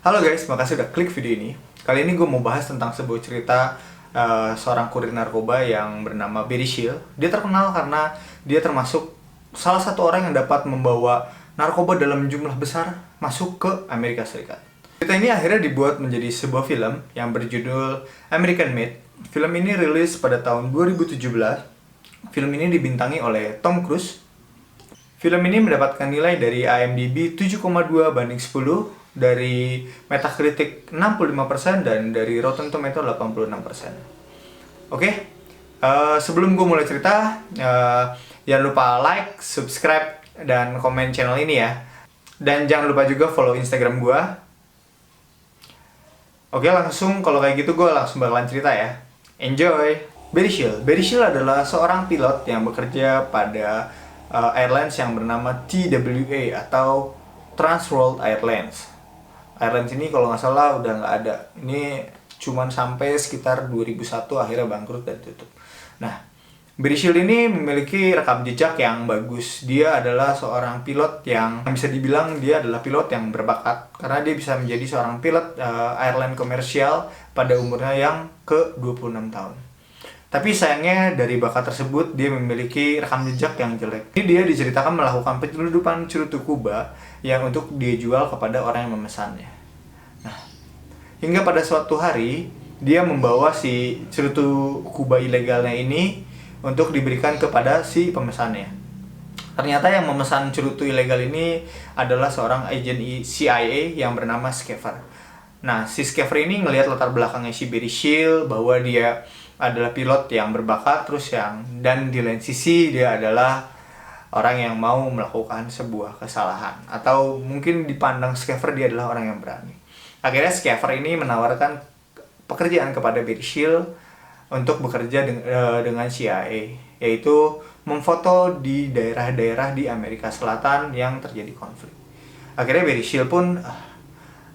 Halo guys, makasih udah klik video ini. Kali ini gue mau bahas tentang sebuah cerita seorang kurir narkoba yang bernama Barry Shield. Dia terkenal karena dia termasuk salah satu orang yang dapat membawa narkoba dalam jumlah besar masuk ke Amerika Serikat. Cerita ini akhirnya dibuat menjadi sebuah film yang berjudul American Made. Film ini rilis pada tahun 2017. Film ini dibintangi oleh Tom Cruise. Film ini mendapatkan nilai dari IMDb 7,2 banding 10, dari Metacritic 65%, dan dari Rotten Tomato 86%. Oke, sebelum gue mulai cerita, jangan lupa like, subscribe, dan komen channel ini ya. Dan jangan lupa juga follow Instagram gue. Oke, langsung kalau kayak gitu gue langsung bakalan cerita ya. Enjoy! Barry Shield. Barry Shield adalah seorang pilot yang bekerja pada airlines yang bernama TWA atau Trans World Airlines. Airlines ini kalau nggak salah udah nggak ada. Ini cuman sampai sekitar 2001 akhirnya bangkrut dan tutup. Nah, Barry Shield ini memiliki rekam jejak yang bagus. Dia adalah seorang pilot yang bisa dibilang dia adalah pilot yang berbakat karena dia bisa menjadi seorang pilot airline komersial pada umurnya yang ke-26 tahun. Tapi sayangnya dari bakat tersebut dia memiliki rekam jejak yang jelek. Ini dia diceritakan melakukan penyeludupan cerutu Kuba yang untuk dia jual kepada orang yang memesannya. Nah, hingga pada suatu hari dia membawa si cerutu Kuba ilegalnya ini untuk diberikan kepada si pemesannya. Ternyata yang memesan cerutu ilegal ini adalah seorang agen CIA yang bernama Schaefer. Nah, si Schaefer ini ngelihat latar belakangnya si Barry Shield bahwa dia adalah pilot yang berbakat, dan di lain sisi dia adalah orang yang mau melakukan sebuah kesalahan, atau mungkin dipandang Schaefer dia adalah orang yang berani. Akhirnya Schaefer ini menawarkan pekerjaan kepada Barry Shield untuk bekerja dengan CIA, yaitu memfoto di daerah-daerah di Amerika Selatan yang terjadi konflik. Akhirnya Barry Shield pun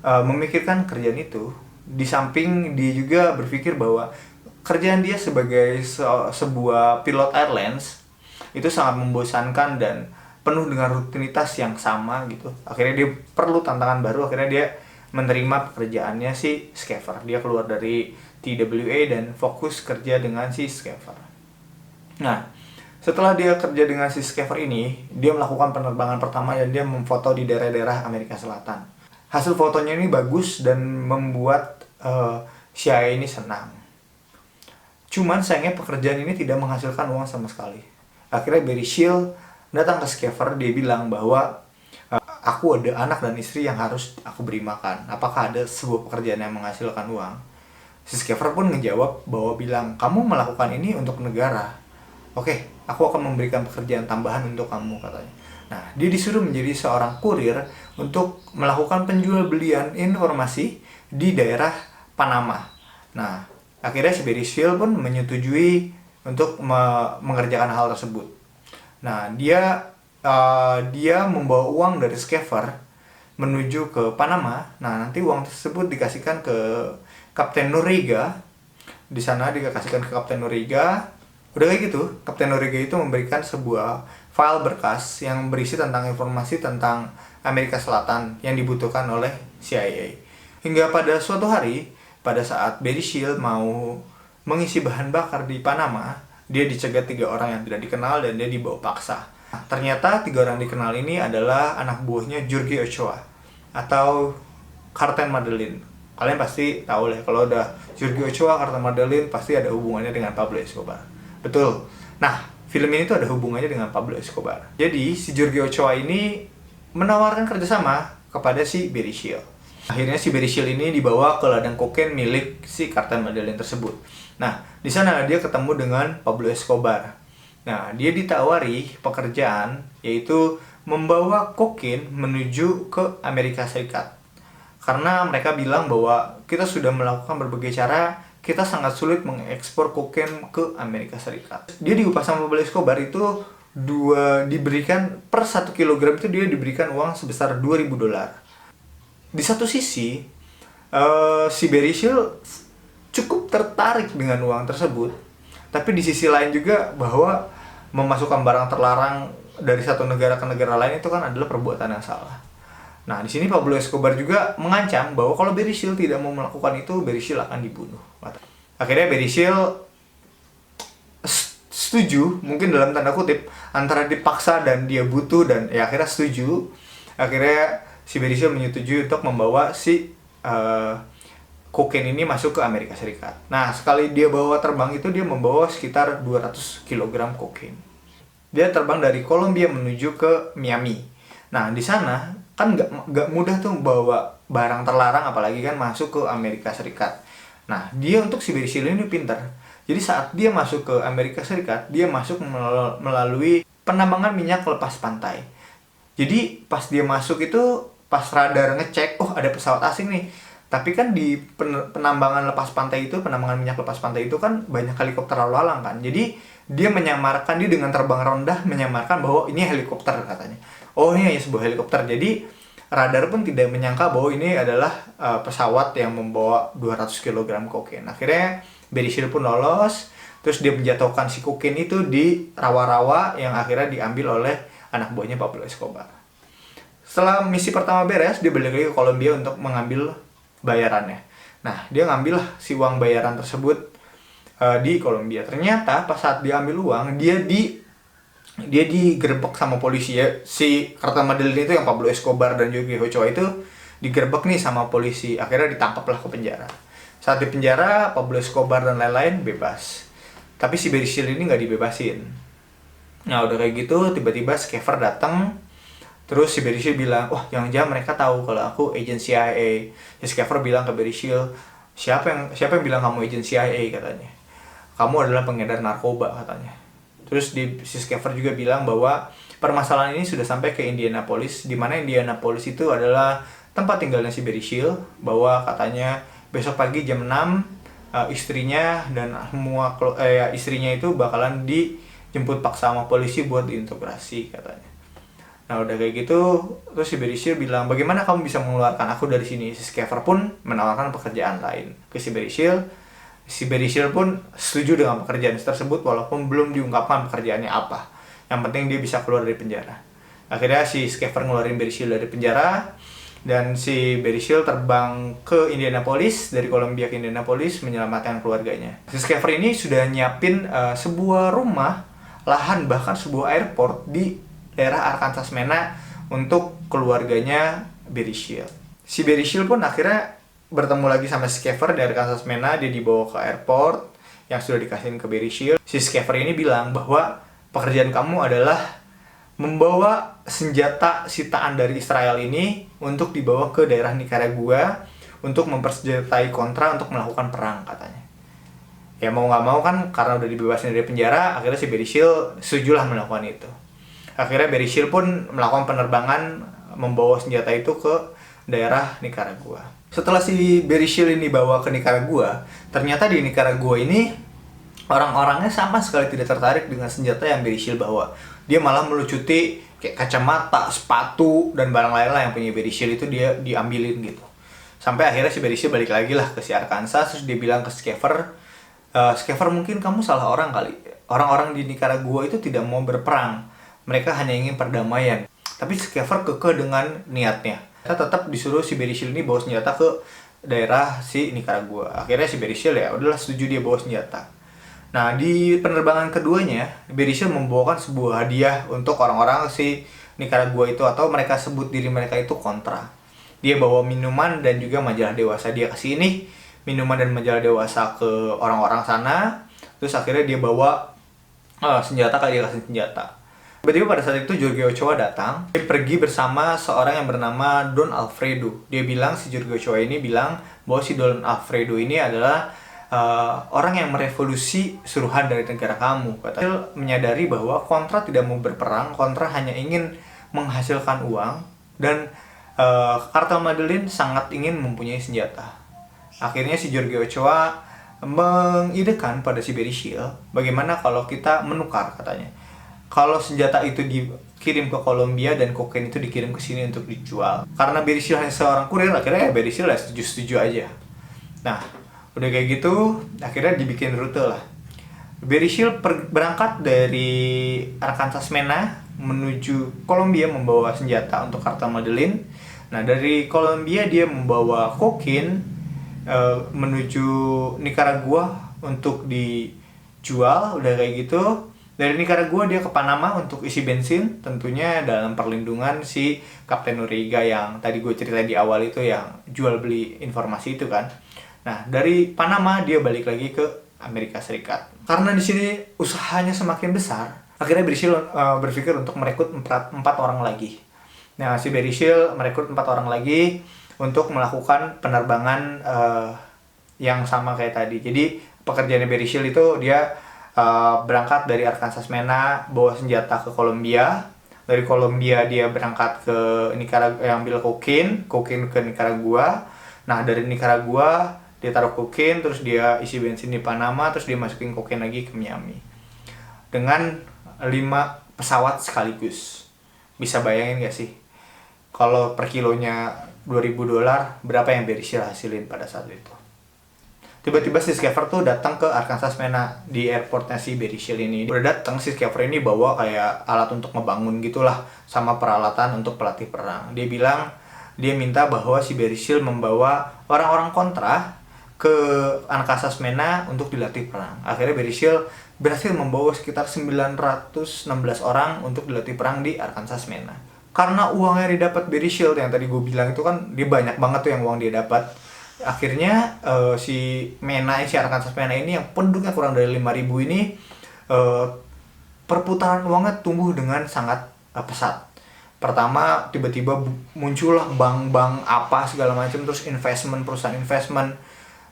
memikirkan kerjaan itu. Di samping dia juga berpikir bahwa kerjaan dia sebagai sebuah pilot airlines itu sangat membosankan dan penuh dengan rutinitas yang sama gitu. Akhirnya dia perlu tantangan baru. Akhirnya dia menerima pekerjaannya si Schaefer. Dia keluar dari TWA dan fokus kerja dengan si Schaefer. Nah, setelah dia kerja dengan si Schaefer ini, dia melakukan penerbangan pertama dan dia memfoto di daerah-daerah Amerika Selatan. Hasil fotonya ini bagus dan membuat CIA ini senang. Cuman sayangnya pekerjaan ini tidak menghasilkan uang sama sekali. Akhirnya Barry Shield datang ke Schaefer. Dia bilang bahwa aku ada anak dan istri yang harus aku beri makan. Apakah ada sebuah pekerjaan yang menghasilkan uang? Si Schaefer pun ngejawab bahwa bilang, kamu melakukan ini untuk negara. Oke, aku akan memberikan pekerjaan tambahan untuk kamu, katanya. Nah, dia disuruh menjadi seorang kurir untuk melakukan penjual belian informasi di daerah Panama. Nah, akhirnya si Barry Shield pun menyetujui untuk mengerjakan hal tersebut. Nah, dia membawa uang dari Schaefer menuju ke Panama. Nah, nanti uang tersebut dikasihkan ke Kapten Noriega. Di sana dikasihkan ke Kapten Noriega. Udah kayak gitu, Kapten Noriega itu memberikan sebuah file berkas yang berisi tentang informasi tentang Amerika Selatan yang dibutuhkan oleh CIA. Hingga pada suatu hari, pada saat Barry Shield mau mengisi bahan bakar di Panama, dia dicegat 3 orang yang tidak dikenal dan dia dibawa paksa. Ternyata 3 orang dikenal ini adalah anak buahnya Jorge Ochoa atau Cartel Medellin. Kalian pasti tahu lah, kalau udah Jorge Ochoa, Cartel Medellin pasti ada hubungannya dengan Pablo Escobar. Betul. Nah, film ini tuh ada hubungannya dengan Pablo Escobar. Jadi si Jorge Ochoa ini menawarkan kerjasama kepada si Barry Shield. Akhirnya si Barry Shield ini dibawa ke ladang kokain milik si Cartel Medellin tersebut. Nah, di sana dia ketemu dengan Pablo Escobar. Nah, dia ditawari pekerjaan yaitu membawa kokain menuju ke Amerika Serikat. Karena mereka bilang bahwa kita sudah melakukan berbagai cara, kita sangat sulit mengekspor kokain ke Amerika Serikat. Dia diupah sama Pablo Escobar itu diberikan per 1 kilogram itu dia diberikan uang sebesar $2.000. Di satu sisi, si Barry Shield cukup tertarik dengan uang tersebut. Tapi di sisi lain juga bahwa memasukkan barang terlarang dari satu negara ke negara lain itu kan adalah perbuatan yang salah. Nah, di sini Pablo Escobar juga mengancam bahwa kalau Berisyl tidak mau melakukan itu, Berisyl akan dibunuh. Akhirnya Berisyl setuju, mungkin dalam tanda kutip, antara dipaksa dan dia butuh, dan ya akhirnya setuju. Akhirnya si Berisyl menyetujui untuk membawa si kokain ini masuk ke Amerika Serikat. Nah, sekali dia bawa terbang itu dia membawa sekitar 200 kg kokain. Dia terbang dari Kolombia menuju ke Miami. Nah, di sana kan nggak mudah tuh bawa barang terlarang, apalagi kan masuk ke Amerika Serikat. Nah, dia untuk si Berisyl ini pinter. Jadi saat dia masuk ke Amerika Serikat, dia masuk melalui penambangan minyak lepas pantai. Jadi pas dia masuk itu, pas radar ngecek, oh ada pesawat asing nih. Tapi kan di penambangan lepas pantai itu, penambangan minyak lepas pantai itu kan banyak helikopter lalu lalang kan. Jadi dia menyamarkan, dia dengan terbang rendah menyamarkan bahwa ini helikopter katanya. Oh, ini hanya sebuah helikopter. Jadi radar pun tidak menyangka bahwa ini adalah pesawat yang membawa 200 kg kokain. Akhirnya Berisyl pun lolos, terus dia menjatuhkan si kokain itu di rawa-rawa yang akhirnya diambil oleh anak buahnya Pablo Escobar. Setelah misi pertama beres, dia balik lagi ke Kolombia untuk mengambil bayarannya. Nah, dia ngambil si uang bayaran tersebut di Kolombia. Ternyata pas saat dia ambil uang, dia digerebek sama polisi ya. Si Cartel Medellin itu yang Pablo Escobar dan Jorge Ochoa itu digerebek nih sama polisi. Akhirnya ditangkaplah ke penjara. Saat di penjara, Pablo Escobar dan lain-lain bebas. Tapi si Berisyl ini nggak dibebasin. Nah, udah kayak gitu, tiba-tiba Schaeffer datang. Terus si Berisyl bilang, wah jangan-jangan mereka tahu kalau aku agent CIA. Si Schaeffer bilang ke Berisyl, siapa yang bilang kamu agent CIA katanya. Kamu adalah pengedar narkoba katanya. Terus si Schaeffer juga bilang bahwa permasalahan ini sudah sampai ke Indianapolis, di mana Indianapolis itu adalah tempat tinggalnya si Berisyl, bahwa katanya besok pagi jam 6 istrinya dan semua istrinya itu bakalan dijemput paksa sama polisi buat diintegrasi katanya. Nah, udah kayak gitu, terus si Berisyl bilang, bagaimana kamu bisa mengeluarkan aku dari sini? Si Schaeffer pun menawarkan pekerjaan lain ke si Berisyl. Si Berisyl pun setuju dengan pekerjaan tersebut walaupun belum diungkapkan pekerjaannya apa. Yang penting dia bisa keluar dari penjara. Akhirnya si Schaeffer ngeluarin Berisyl dari penjara, dan si Berisyl terbang ke Indianapolis, dari Kolombia ke Indianapolis menyelamatkan keluarganya. Si Schaeffer ini sudah nyiapin sebuah rumah, lahan, bahkan sebuah airport di daerah Arkansas Mena untuk keluarganya Berisyl. Si Berisyl pun akhirnya bertemu lagi sama Schaeffer dari Arkansas Mena. Dia dibawa ke airport yang sudah dikasihin ke Berisyl. Si Schaeffer ini bilang bahwa pekerjaan kamu adalah membawa senjata sitaan dari Israel ini untuk dibawa ke daerah Nicaragua untuk mempersenjatai kontra untuk melakukan perang katanya. Ya mau nggak mau kan, karena udah dibebasin dari penjara, akhirnya si Berisyl setujulah melakukan itu. Akhirnya Berisyl pun melakukan penerbangan membawa senjata itu ke daerah Nicaragua. Setelah si Berisyl ini bawa ke Nicaragua, ternyata di Nicaragua ini orang-orangnya sama sekali tidak tertarik dengan senjata yang Berisyl bawa. Dia malah melucuti kayak kacamata, sepatu, dan barang lain-lain yang punya Berisyl itu dia diambilin gitu. Sampai akhirnya si Berisyl balik lagi lah ke si Arkansas, terus dia bilang ke Schaeffer, Schaeffer mungkin kamu salah orang kali. Orang-orang di Nicaragua itu tidak mau berperang. Mereka hanya ingin perdamaian. Tapi Schaeffer kekeh dengan niatnya. Kita tetap disuruh si Berisyl ini bawa senjata ke daerah si Nicaragua. Akhirnya si Berisyl ya udahlah setuju dia bawa senjata. Nah, di penerbangan keduanya, Berisyl membawakan sebuah hadiah untuk orang-orang si Nicaragua itu, atau mereka sebut diri mereka itu kontra. Dia bawa minuman dan juga majalah dewasa. Dia kasih ini minuman dan majalah dewasa ke orang-orang sana. Terus akhirnya dia bawa senjata, kali dia kasih senjata. Tiba-tiba pada saat itu Jorge Ochoa datang. Dia pergi bersama seorang yang bernama Don Alfredo. Dia bilang, si Jorge Ochoa ini bilang bahwa si Don Alfredo ini adalah orang yang merevolusi suruhan dari negara kamu. Katanya menyadari bahwa kontra tidak mau berperang, kontra hanya ingin menghasilkan uang, dan Cartel Medellin sangat ingin mempunyai senjata. Akhirnya si Jorge Ochoa mengidekan pada si Berisyl, bagaimana kalau kita menukar katanya. Kalau senjata itu dikirim ke Kolombia dan kokain itu dikirim ke sini untuk dijual. Karena Berisyl hanya seorang kurir, akhirnya Berisyl ya setuju-setuju aja. Nah, udah kayak gitu, akhirnya dibikin rute lah. Berisyl berangkat dari Arkansas Mena menuju Kolombia membawa senjata untuk Cartel Medellin. Nah, dari Kolombia dia membawa kokain menuju Nicaragua untuk dijual, udah kayak gitu. Dari Nicaragua dia ke Panama untuk isi bensin, tentunya dalam perlindungan si Kapten Noriega yang tadi gue cerita di awal itu, yang jual beli informasi itu kan. Nah, dari Panama dia balik lagi ke Amerika Serikat. Karena di sini usahanya semakin besar, akhirnya Berisil berpikir untuk merekrut 4 orang lagi. Nah, si Berisil merekrut 4 orang lagi untuk melakukan penerbangan yang sama kayak tadi. Jadi pekerjaannya Berisil itu dia berangkat dari Arkansas Mena, bawa senjata ke Kolombia. Dari Kolombia dia berangkat ke Nicaragua, yang ambil kokain ke Nicaragua. Nah, dari Nicaragua dia taruh kokain, terus dia isi bensin di Panama, terus dia masukin kokain lagi ke Miami. Dengan 5 pesawat sekaligus. Bisa bayangin gak sih? Kalau per kilonya $2.000, berapa yang Berisil hasilin pada saat itu? Tiba-tiba si Schaefer tuh datang ke Arkansas Mena di airportnya si Berisil ini. Udah datang si Schaefer ini bawa kayak alat untuk ngebangun gitulah, sama peralatan untuk pelatih perang. Dia bilang dia minta bahwa si Berisil membawa orang-orang kontra ke Arkansas Mena untuk dilatih perang. Akhirnya Berisil berhasil membawa sekitar 916 orang untuk dilatih perang di Arkansas Mena. Karena uangnya didapat Berisil yang tadi gue bilang itu kan, dia banyak banget tuh yang uang dia dapat. Akhirnya si Arkansas Mena ini yang penduduknya kurang dari 5.000 ini, perputaran uangnya tumbuh dengan sangat pesat. Pertama tiba-tiba muncullah bank-bank apa segala macam, terus perusahaan investment.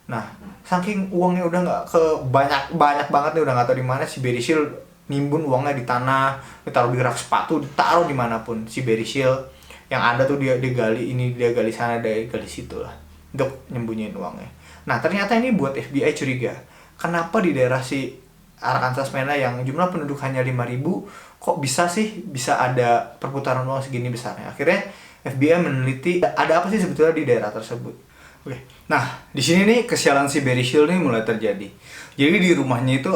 Nah, saking uangnya udah nggak ke banyak banget nih, udah nggak tahu di mana, si Berisil nimbun uangnya di tanah, ditaruh di rak sepatu, ditaruh dimanapun. Si Berisil yang ada tuh dia gali ini, dia gali sana, dia gali situ lah, untuk nyembunyiin uangnya. Nah, ternyata ini buat FBI curiga. Kenapa di daerah si Arkansas Mena yang jumlah penduduk hanya 5.000, kok bisa ada perputaran uang segini besarnya? Akhirnya FBI meneliti ada apa sih sebetulnya di daerah tersebut. Oke. Nah, di sini nih kesialan si Berisil nih mulai terjadi. Jadi di rumahnya itu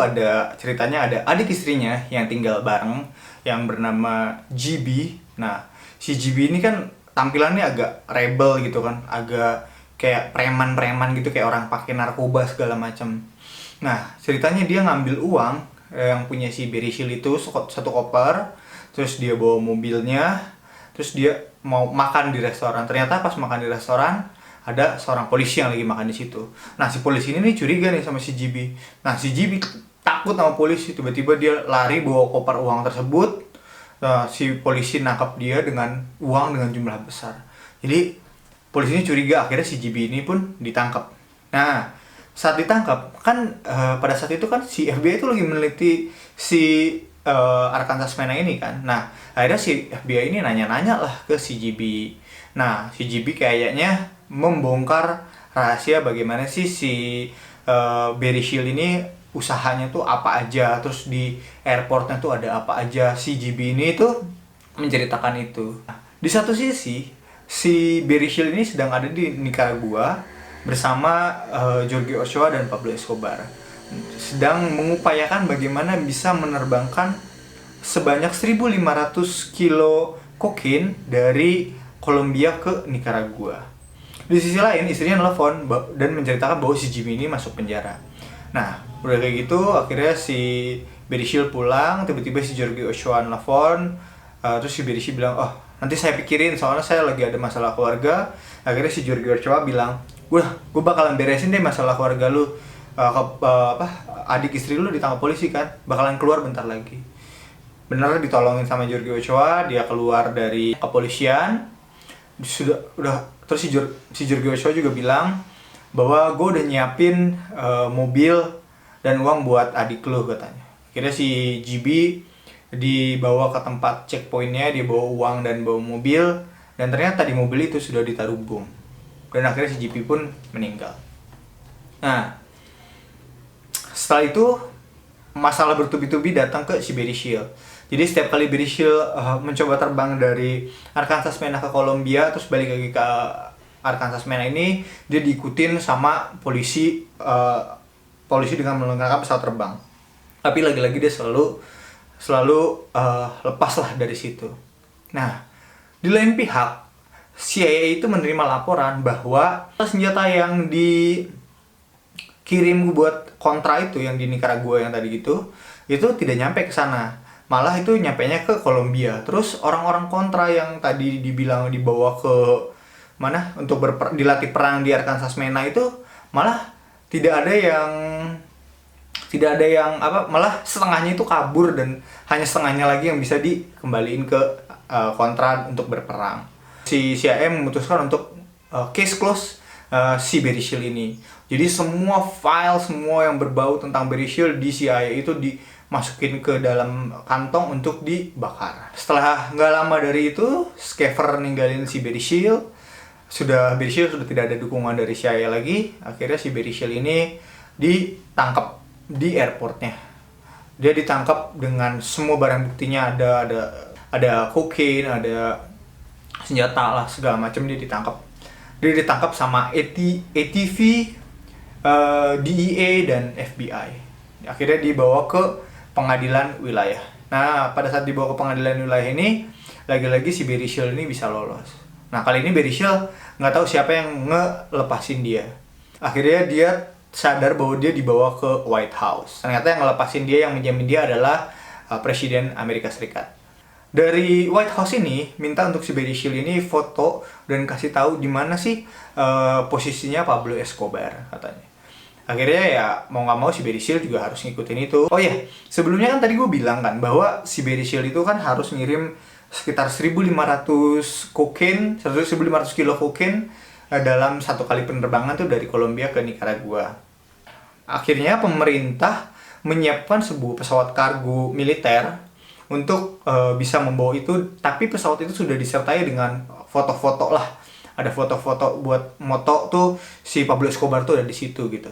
ceritanya ada adik istrinya yang tinggal bareng yang bernama GB. Nah, si GB ini kan tampilannya agak rebel gitu kan, agak kayak preman-preman gitu, kayak orang pakai narkoba segala macam. Nah, ceritanya dia ngambil uang yang punya si Berisil itu satu koper, terus dia bawa mobilnya, terus dia mau makan di restoran. Ternyata pas makan di restoran ada seorang polisi yang lagi makan di situ. Nah, si polisi ini nih curiga nih sama si GB. Nah, si GB takut sama polisi, tiba-tiba dia lari bawa koper uang tersebut. Nah, si polisi nangkap dia dengan uang dengan jumlah besar. Jadi polisinya curiga, akhirnya si GB ini pun ditangkap. Nah, saat ditangkap kan pada saat itu kan si FBI itu lagi meneliti si Arkansas Mena ini kan. Nah, akhirnya si FBI ini nanya-nanya lah ke si GB. Nah, si GB kayaknya membongkar rahasia bagaimana sih si Berisil ini usahanya tuh apa aja, terus di airportnya tuh ada apa aja. Si GB ini tuh menceritakan itu. Nah, di satu sisi si Berisil ini sedang ada di Nicaragua bersama Jorge Ochoa dan Pablo Escobar, sedang mengupayakan bagaimana bisa menerbangkan sebanyak 1.500 kilo kokain dari Kolombia ke Nicaragua. Di sisi lain istrinya nelfon dan menceritakan bahwa si Jimmy ini masuk penjara. Nah, udah kayak gitu akhirnya si Berisil pulang, tiba-tiba si Jorge Ochoa nelfon, terus si Berisil bilang, "Oh, nanti saya pikirin soalnya saya lagi ada masalah keluarga." Akhirnya si Jorge Ochoa bilang, gue bakalan beresin deh masalah keluarga lu. Adik istri lu ditangkap polisi kan, bakalan keluar bentar lagi. Bener ditolongin sama Jorge Ochoa, dia keluar dari kepolisian. Terus si Jorge Ochoa juga bilang bahwa gue udah nyiapin mobil dan uang buat adik lu katanya. Akhirnya si GB dibawa ke tempat checkpointnya, dia bawa uang dan bawa mobil, dan ternyata di mobil itu sudah ditaruh bom. Dan akhirnya si GB pun meninggal. Nah, setelah itu masalah bertubi-tubi datang ke si Berisil. Jadi setiap kali Berisil mencoba terbang dari Arkansas Mena ke Kolombia, terus balik lagi ke Arkansas Mena ini, dia diikutin sama polisi dengan menggunakan pesawat terbang. Tapi lagi-lagi dia selalu lepas lah dari situ. Nah, di lain pihak, CIA itu menerima laporan bahwa senjata yang dikirim buat kontra itu yang di Nicaragua yang tadi gitu, itu tidak nyampe ke sana. Malah itu nyampenya ke Kolombia. Terus orang-orang kontra yang tadi dibilang dibawa ke mana untuk dilatih perang di Arkansas Mena itu malah tidak ada yang malah setengahnya itu kabur dan hanya setengahnya lagi yang bisa dikembaliin ke kontra untuk berperang. Si CIA memutuskan untuk case close si Barry Shield ini. Jadi semua file, semua yang berbau tentang Barry Shield di CIA itu dimasukin ke dalam kantong untuk dibakar. Setelah nggak lama dari itu, Schaefer ninggalin si Barry Shield. Barry Shield sudah tidak ada dukungan dari CIA lagi. Akhirnya si Barry Shield ini ditangkap di airportnya. Dia ditangkap dengan semua barang buktinya, ada kokain, ada senjata lah, segala macam. Dia ditangkap sama ATV, DEA dan FBI. Akhirnya dibawa ke pengadilan wilayah. Nah, pada saat dibawa ke pengadilan wilayah ini, lagi-lagi si Barry Shield ini bisa lolos. Nah, kali ini Barry Shield nggak tahu siapa yang ngelepasin dia. Akhirnya dia sadar bahwa dia dibawa ke White House. Ternyata yang ngelepasin dia, yang menjamin dia adalah Presiden Amerika Serikat. Dari White House ini minta untuk si Barry Shield ini foto dan kasih tahu di mana sih posisinya Pablo Escobar katanya. Akhirnya ya mau nggak mau si Barry Shield juga harus ngikutin itu. Oh ya, sebelumnya kan tadi gue bilang kan bahwa si Barry Shield itu kan harus ngirim sekitar 1.500 kokain, 1.500 kilo kokain dalam satu kali penerbangan tuh dari Kolombia ke Nicaragua. Akhirnya pemerintah menyiapkan sebuah pesawat kargo militer untuk bisa membawa itu, tapi pesawat itu sudah disertai dengan foto-foto lah. Ada foto-foto buat moto tuh si Pablo Escobar tuh ada di situ gitu.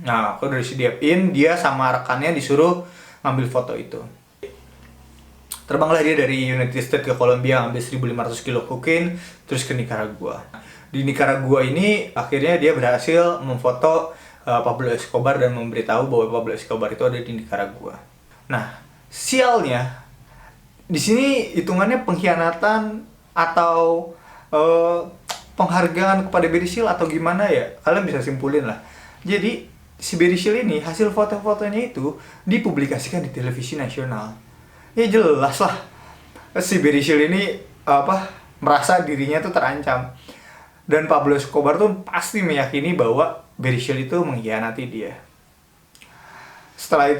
Nah, aku udah disediain, dia sama rekannya disuruh ngambil foto itu. Terbanglah dia dari United States ke Kolombia, ngambil 1.500 kilo kokain, terus ke Nicaragua. Di Nicaragua ini akhirnya dia berhasil memfoto Pablo Escobar dan memberitahu bahwa Pablo Escobar itu ada di Nicaragua. Nah, sialnya di sini hitungannya pengkhianatan atau penghargaan kepada Barry Shield atau gimana ya? Kalian bisa simpulin lah. Jadi si Barry Shield ini hasil foto-fotonya itu dipublikasikan di televisi nasional. Ya jelas lah si Barry Shield ini merasa dirinya tuh terancam. Dan Pablo Escobar tuh pasti meyakini bahwa Barry Shield itu mengkhianati dia. Setelah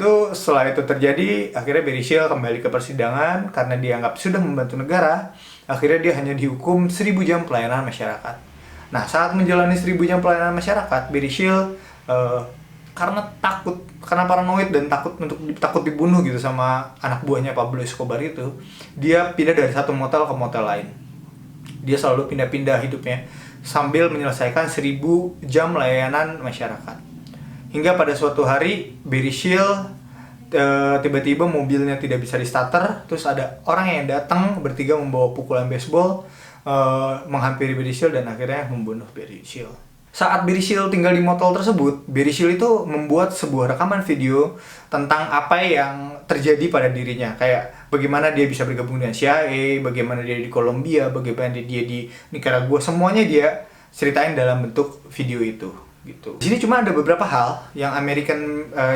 itu terjadi, akhirnya Barry Shield kembali ke persidangan karena dianggap sudah membantu negara. Akhirnya dia hanya dihukum 1.000 jam pelayanan masyarakat. Nah, saat menjalani 1.000 jam pelayanan masyarakat, Barry Shield karena paranoid dan takut dibunuh gitu sama anak buahnya Pablo Escobar itu, dia pindah dari satu motel ke motel lain. Dia selalu pindah-pindah hidupnya sambil menyelesaikan 1.000 jam layanan masyarakat. Hingga pada suatu hari Barry Shield tiba-tiba mobilnya tidak bisa di-starter, terus ada orang yang datang bertiga membawa pukulan baseball menghampiri Barry Shield dan akhirnya membunuh Barry Shield. Saat Barry Shield tinggal di motel tersebut, Barry Shield itu membuat sebuah rekaman video tentang apa yang terjadi pada dirinya, kayak bagaimana dia bisa bergabung dengan CIA, bagaimana dia di Kolombia, bagaimana dia di Nicaragua, semuanya dia ceritain dalam bentuk video itu gitu. Di sini cuma ada beberapa hal yang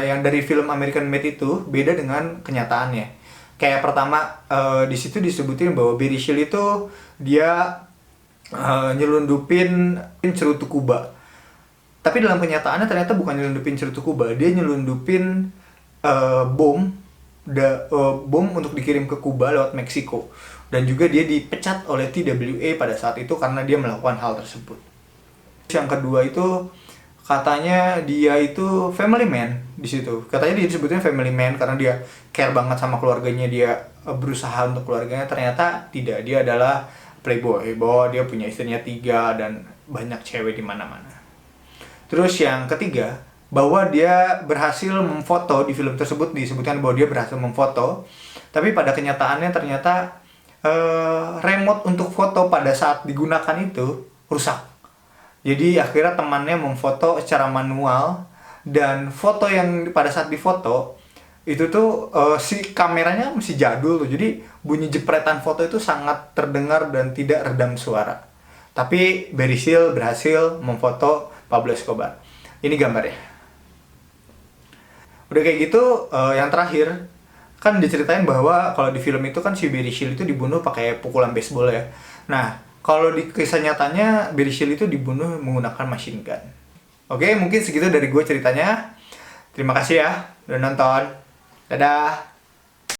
yang dari film American Made itu beda dengan kenyataannya. Kayak pertama di situ disebutin bahwa Barry Shield itu dia nyelundupin cerutu Kuba. Tapi dalam kenyataannya ternyata bukan nyelundupin cerutu Kuba, dia nyelundupin bom untuk dikirim ke Kuba lewat Meksiko. Dan juga dia dipecat oleh TWA pada saat itu karena dia melakukan hal tersebut. Yang kedua itu katanya dia itu family man di situ. Katanya dia disebutnya family man karena dia care banget sama keluarganya, dia berusaha untuk keluarganya. Ternyata tidak, dia adalah playboy, bahwa dia punya istrinya 3 dan banyak cewek di mana-mana. Terus yang ketiga, bahwa dia berhasil memfoto, di film tersebut disebutkan bahwa dia berhasil memfoto, tapi pada kenyataannya ternyata remote untuk foto pada saat digunakan itu rusak. Jadi akhirnya temannya memfoto secara manual, dan foto yang pada saat difoto itu tuh si kameranya masih jadul tuh, jadi bunyi jepretan foto itu sangat terdengar dan tidak redam suara. Tapi Barry Seal berhasil memfoto Pablo Escobar. Ini gambarnya. Udah kayak gitu, yang terakhir kan diceritain bahwa kalau di film itu kan si Barry Seal itu dibunuh pakai pukulan baseball ya. Nah, kalau di kisah nyatanya Barry Seal itu dibunuh menggunakan machine gun. Oke, mungkin segitu dari gue ceritanya. Terima kasih ya udah nonton. Dadah.